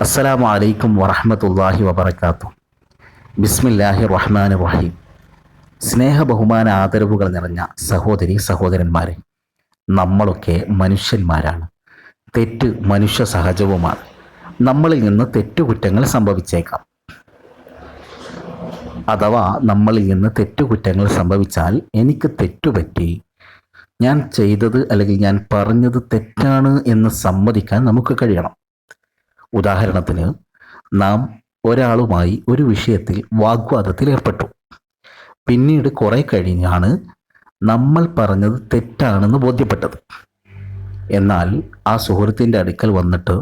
അസ്സലാമു അലൈക്കും വറഹ്മത്തുള്ളാഹി വബറകാതുഹു. ബിസ്മില്ലാഹിർ റഹ്മാനിർ റഹീം. സ്നേഹ ബഹുമാന ആദരവുകൾ നിറഞ്ഞ സഹോദരി സഹോദരന്മാരെ, നമ്മളൊക്കെ മനുഷ്യന്മാരാണ്. തെറ്റ് മനുഷ്യ സഹജവുമാണ്. നമ്മളിൽ നിന്ന് തെറ്റുകുറ്റങ്ങൾ സംഭവിച്ചേക്കാം. അഥവാ നമ്മളിൽ നിന്ന് തെറ്റുകുറ്റങ്ങൾ സംഭവിച്ചാൽ എനിക്ക് തെറ്റുപറ്റി, ഞാൻ ചെയ്തത് അല്ലെങ്കിൽ ഞാൻ പറഞ്ഞത് തെറ്റാണ് എന്ന് സമ്മതിക്കാൻ നമുക്ക് കഴിയണം. ഉദാഹരണത്തിന്, നാം ഒരാളുമായി ഒരു വിഷയത്തിൽ വാഗ്വാദത്തിൽ ഏർപ്പെട്ടു. പിന്നീട് കുറെ കഴിഞ്ഞാണ് നമ്മൾ പറഞ്ഞത് തെറ്റാണെന്ന് ബോധ്യപ്പെട്ടത്. എന്നാൽ ആ സുഹൃത്തിൻ്റെ അടുക്കൽ വന്നിട്ട്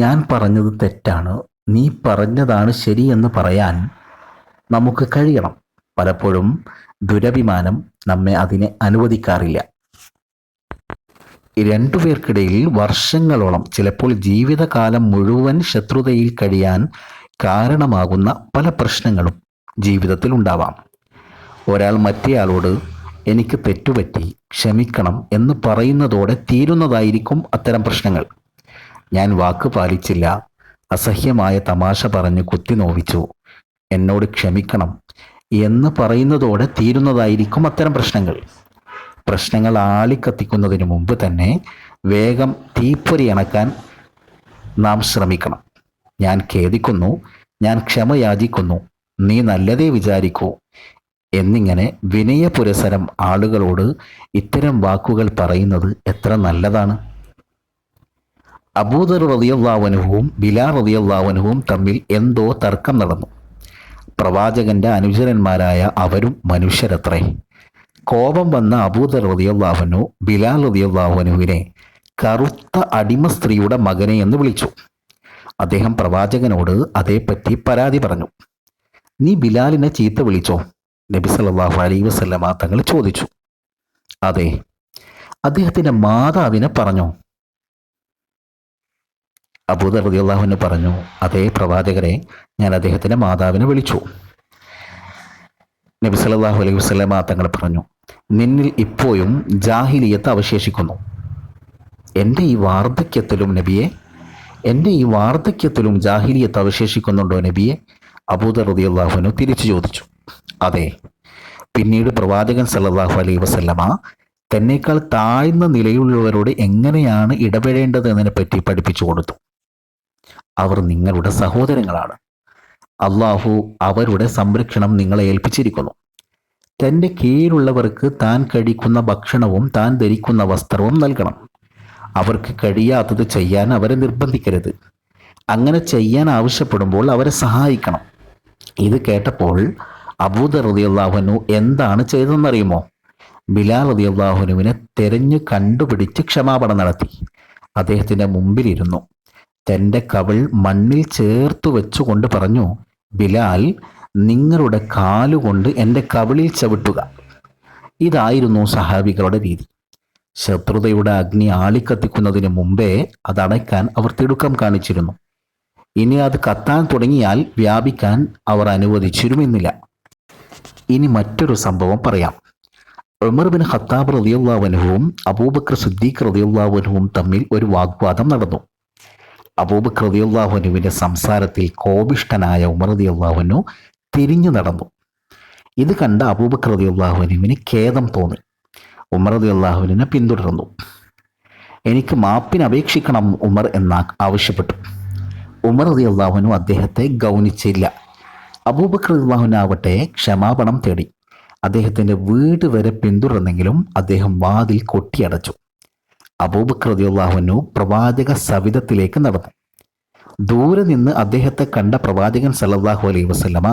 ഞാൻ പറഞ്ഞത് തെറ്റാണ്, നീ പറഞ്ഞതാണ് ശരിയെന്ന് പറയാൻ നമുക്ക് കഴിയണം. പലപ്പോഴും ദുരഭിമാനം നമ്മെ അതിനെ അനുവദിക്കാറില്ല. രണ്ടുപേർക്കിടയിൽ വർഷങ്ങളോളം, ചിലപ്പോൾ ജീവിതകാലം മുഴുവൻ ശത്രുതയിൽ കഴിയാൻ കാരണമാകുന്ന പല പ്രശ്നങ്ങളും ജീവിതത്തിൽ ഉണ്ടാവാം. ഒരാൾ മറ്റേയാളോട് എനിക്ക് തെറ്റുപറ്റി, ക്ഷമിക്കണം എന്ന് പറയുന്നതോടെ തീരുന്നതായിരിക്കും അത്തരം പ്രശ്നങ്ങൾ. ഞാൻ വാക്ക് പാലിച്ചില്ല, അസഹ്യമായ തമാശ പറഞ്ഞ് കുത്തി നോവിച്ചു, എന്നോട് ക്ഷമിക്കണം എന്ന് പറയുന്നതോടെ തീരുന്നതായിരിക്കും അത്തരം പ്രശ്നങ്ങൾ ആളിക്കത്തിക്കുന്നതിന് മുമ്പ് തന്നെ വേഗം തീപ്പൊരി അണക്കാൻ നാം ശ്രമിക്കണം. ഞാൻ ഖേദിക്കുന്നു, ഞാൻ ക്ഷമ യാചിക്കുന്നു, നീ നല്ലതേ വിചാരിക്കൂ എന്നിങ്ങനെ വിനയപുരസരം ആളുകളോട് ഇത്തരം വാക്കുകൾ പറയുന്നത് എത്ര നല്ലതാണ്. അബൂദർ റളിയല്ലാഹു അൻഹുവും ബിലാൽ റളിയല്ലാഹു അൻഹുവും തമ്മിൽ എന്തോ തർക്കം നടന്നു. പ്രവാചകന്റെ അനുചരന്മാരായ അവരും മനുഷ്യരത്രേ. കോപം വന്ന അബൂദർ റളിയല്ലാഹു അൻഹു ബിലാൽ റളിയല്ലാഹു അൻഹുവിനെ കറുത്ത അടിമ സ്ത്രീയുടെ മകനെ എന്ന് വിളിച്ചു. അദ്ദേഹം പ്രവാചകനോട് അതേപ്പറ്റി പരാതി പറഞ്ഞു. നീ ബിലാലിനെ ചീത്ത വിളിച്ചോ? നബി സല്ലല്ലാഹു അലൈഹി വസല്ലമ തങ്ങൾ ചോദിച്ചു. അതെ. അദ്ദേഹത്തിന്റെ മാതാവിനെ പറഞ്ഞോ? അബൂദർ റളിയല്ലാഹു അൻഹു പറഞ്ഞു, അതേ പ്രവാചകരെ, ഞാൻ അദ്ദേഹത്തിന്റെ മാതാവിനെ വിളിച്ചു. നബി സല്ലല്ലാഹു അലൈഹി വസല്ലമ തങ്ങൾ പറഞ്ഞു, നിന്നിൽ ഇപ്പോഴും ജാഹിലിയത്ത് അവശേഷിക്കുന്നു. എൻ്റെ ഈ വാർദ്ധക്യത്തിലും ജാഹിലിയത്ത് അവശേഷിക്കുന്നുണ്ടോ നബിയെ? അബൂദർ റളിയല്ലാഹു അൻഹു തിരിച്ചു ചോദിച്ചു. അതെ. പിന്നീട് പ്രവാചകൻ സല്ലല്ലാഹു അലൈഹി വസല്ലമ തന്നേക്കാൾ താഴ്ന്ന നിലയിലുള്ളവരോട് എങ്ങനെയാണ് ഇടപെടേണ്ടത് എന്നതിനെ പറ്റി പഠിപ്പിച്ചു കൊടുത്തു. അവർ നിങ്ങളുടെ സഹോദരങ്ങളാണ്. അള്ളാഹു അവരുടെ സംരക്ഷണം നിങ്ങളെ ഏൽപ്പിച്ചിരിക്കുന്നു. തൻ്റെ കീഴിലുള്ളവർക്ക് താൻ കഴിക്കുന്ന ഭക്ഷണവും താൻ ധരിക്കുന്ന വസ്ത്രവും നൽകണം. അവർക്ക് കഴിയാത്തത് ചെയ്യാൻ അവരെ നിർബന്ധിക്കരുത്. അങ്ങനെ ചെയ്യാൻ ആവശ്യപ്പെടുമ്പോൾ അവരെ സഹായിക്കണം. ഇത് കേട്ടപ്പോൾ അബൂദർ റളിയല്ലാഹു അൻഹു എന്താണ് ചെയ്തതെന്നറിയുമോ? ബിലാൽ റളിയല്ലാഹു അൻഹുവിനെ തെരഞ്ഞു കണ്ടുപിടിച്ച് ക്ഷമാപണം നടത്തി. അദ്ദേഹത്തിൻ്റെ മുമ്പിലിരുന്നു. തൻ്റെ കവിൾ മണ്ണിൽ ചേർത്തു വെച്ചുകൊണ്ട് പറഞ്ഞു, ബിലാൽ, നിങ്ങളുടെ കാലുകൊണ്ട് എൻ്റെ കവിളിൽ ചവിട്ടുക. ഇതായിരുന്നു സഹാബികളുടെ രീതി. ശത്രുതയുടെ അഗ്നി ആളിക്കത്തിക്കുന്നതിന് മുമ്പേ അതണയ്ക്കാൻ അവർ തിടുക്കം കാണിച്ചിരുന്നു. ഇനി അത് കത്താൻ തുടങ്ങിയാൽ വ്യാപിക്കാൻ അവർ അനുവദിച്ചിരുമില്ല. ഇനി മറ്റൊരു സംഭവം പറയാം. ഉമർ ബിൻ ഖത്താബ് റളിയല്ലാഹു അൻഹുവും അബൂബക്കർ സിദ്ദീഖ് റളിയല്ലാഹു അൻഹുവും തമ്മിൽ ഒരു വാഗ്വാദം നടന്നു. അബൂബക്കർ റളിയല്ലാഹു അൻഹുവിന്റെ സംസാരത്തിൽ കോപിഷ്ഠനായ ഉമർ റളിയല്ലാഹു അൻഹു തിരിഞ്ഞു നടന്നു. ഇത് കണ്ട അബൂബക്കർ റളിയല്ലാഹു അൻഹുവിന് ഖേദം തോന്നി. ഉമർ റളിയല്ലാഹു അൻഹുവിനെ പിന്തുടർന്നു. എനിക്ക് മാപ്പിന് അപേക്ഷിക്കണം ഉമർ എന്ന് ആവശ്യപ്പെട്ടു. ഉമർ റളിയല്ലാഹു അൻഹു അദ്ദേഹത്തെ ഗൗനിച്ചില്ല. അബൂബക്കർ റളിയല്ലാഹു അൻഹു ആവട്ടെ ക്ഷമാപണം തേടി. അദ്ദേഹത്തിന്റെ വീട് വരെ പിന്തുടർന്നെങ്കിലും അദ്ദേഹം വാതിൽ കൊട്ടിയടച്ചു. അബൂബക്കർ റളിയല്ലാഹു അൻഹു പ്രവാചക സവിധത്തിലേക്ക് നടന്നു. ദൂരെ നിന്ന് അദ്ദേഹത്തെ കണ്ട പ്രവാചകൻ സല്ലല്ലാഹു അലൈഹി വസല്ലമ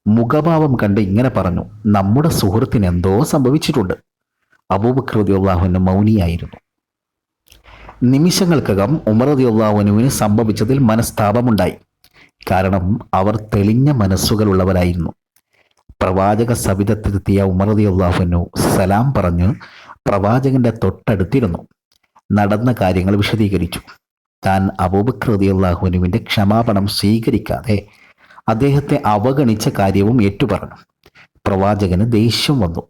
മുഖഭാവം കണ്ട് ഇങ്ങനെ പറഞ്ഞു, നമ്മുടെ സുഹൃത്തിന് എന്തോ സംഭവിച്ചിട്ടുണ്ട്. അബൂബക്കർ റളിയല്ലാഹു അൻഹു മൗനിയായിരുന്നു. നിമിഷങ്ങൾക്കകം ഉമർ റളിയല്ലാഹു അൻഹുവിന് സംഭവിച്ചതിൽ മനസ്താപമുണ്ടായി. കാരണം അവർ തെളിഞ്ഞ മനസ്സുകളുള്ളവരായിരുന്നു. പ്രവാചക സവിധത്തിലെത്തിയ ഉമർ റളിയല്ലാഹു അൻഹു സലാം പറഞ്ഞ് പ്രവാചകന്റെ തൊട്ടടുത്തിരുന്നു. നടന്ന കാര്യങ്ങൾ വിശദീകരിച്ചു. താൻ അബൂബക്കർ റളിയല്ലാഹു അൻഹുവിന്റെ ക്ഷമാപണം സ്വീകരിക്കാതെ അദ്ദേഹത്തെ അവഗണിച്ച കാര്യവും ഏറ്റുപറഞ്ഞു. പ്രവാചകന് ദേഷ്യം വന്നു.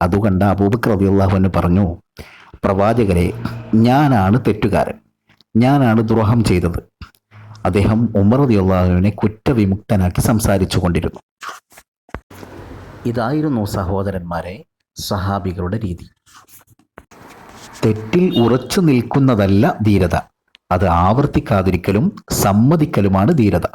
അതുകണ്ട അബൂബക്കർ റളിയല്ലാഹു അൻഹു പറഞ്ഞു, പ്രവാചകരെ, ഞാനാണ് തെറ്റുകാരൻ, ഞാനാണ് ദ്രോഹം ചെയ്തത്. അദ്ദേഹം ഉമർ റളിയല്ലാഹുവിനെ കുറ്റവിമുക്തനാക്കി സംസാരിച്ചു കൊണ്ടിരുന്നു. ഇതായിരുന്നു സഹോദരന്മാരെ സഹാബികളുടെ രീതി. തെറ്റിൽ ഉറച്ചു നിൽക്കുന്നതല്ല ധീരത, അത് ആവർത്തിക്കാതിരിക്കലും സമ്മതിക്കലുമാണ് ധീരത.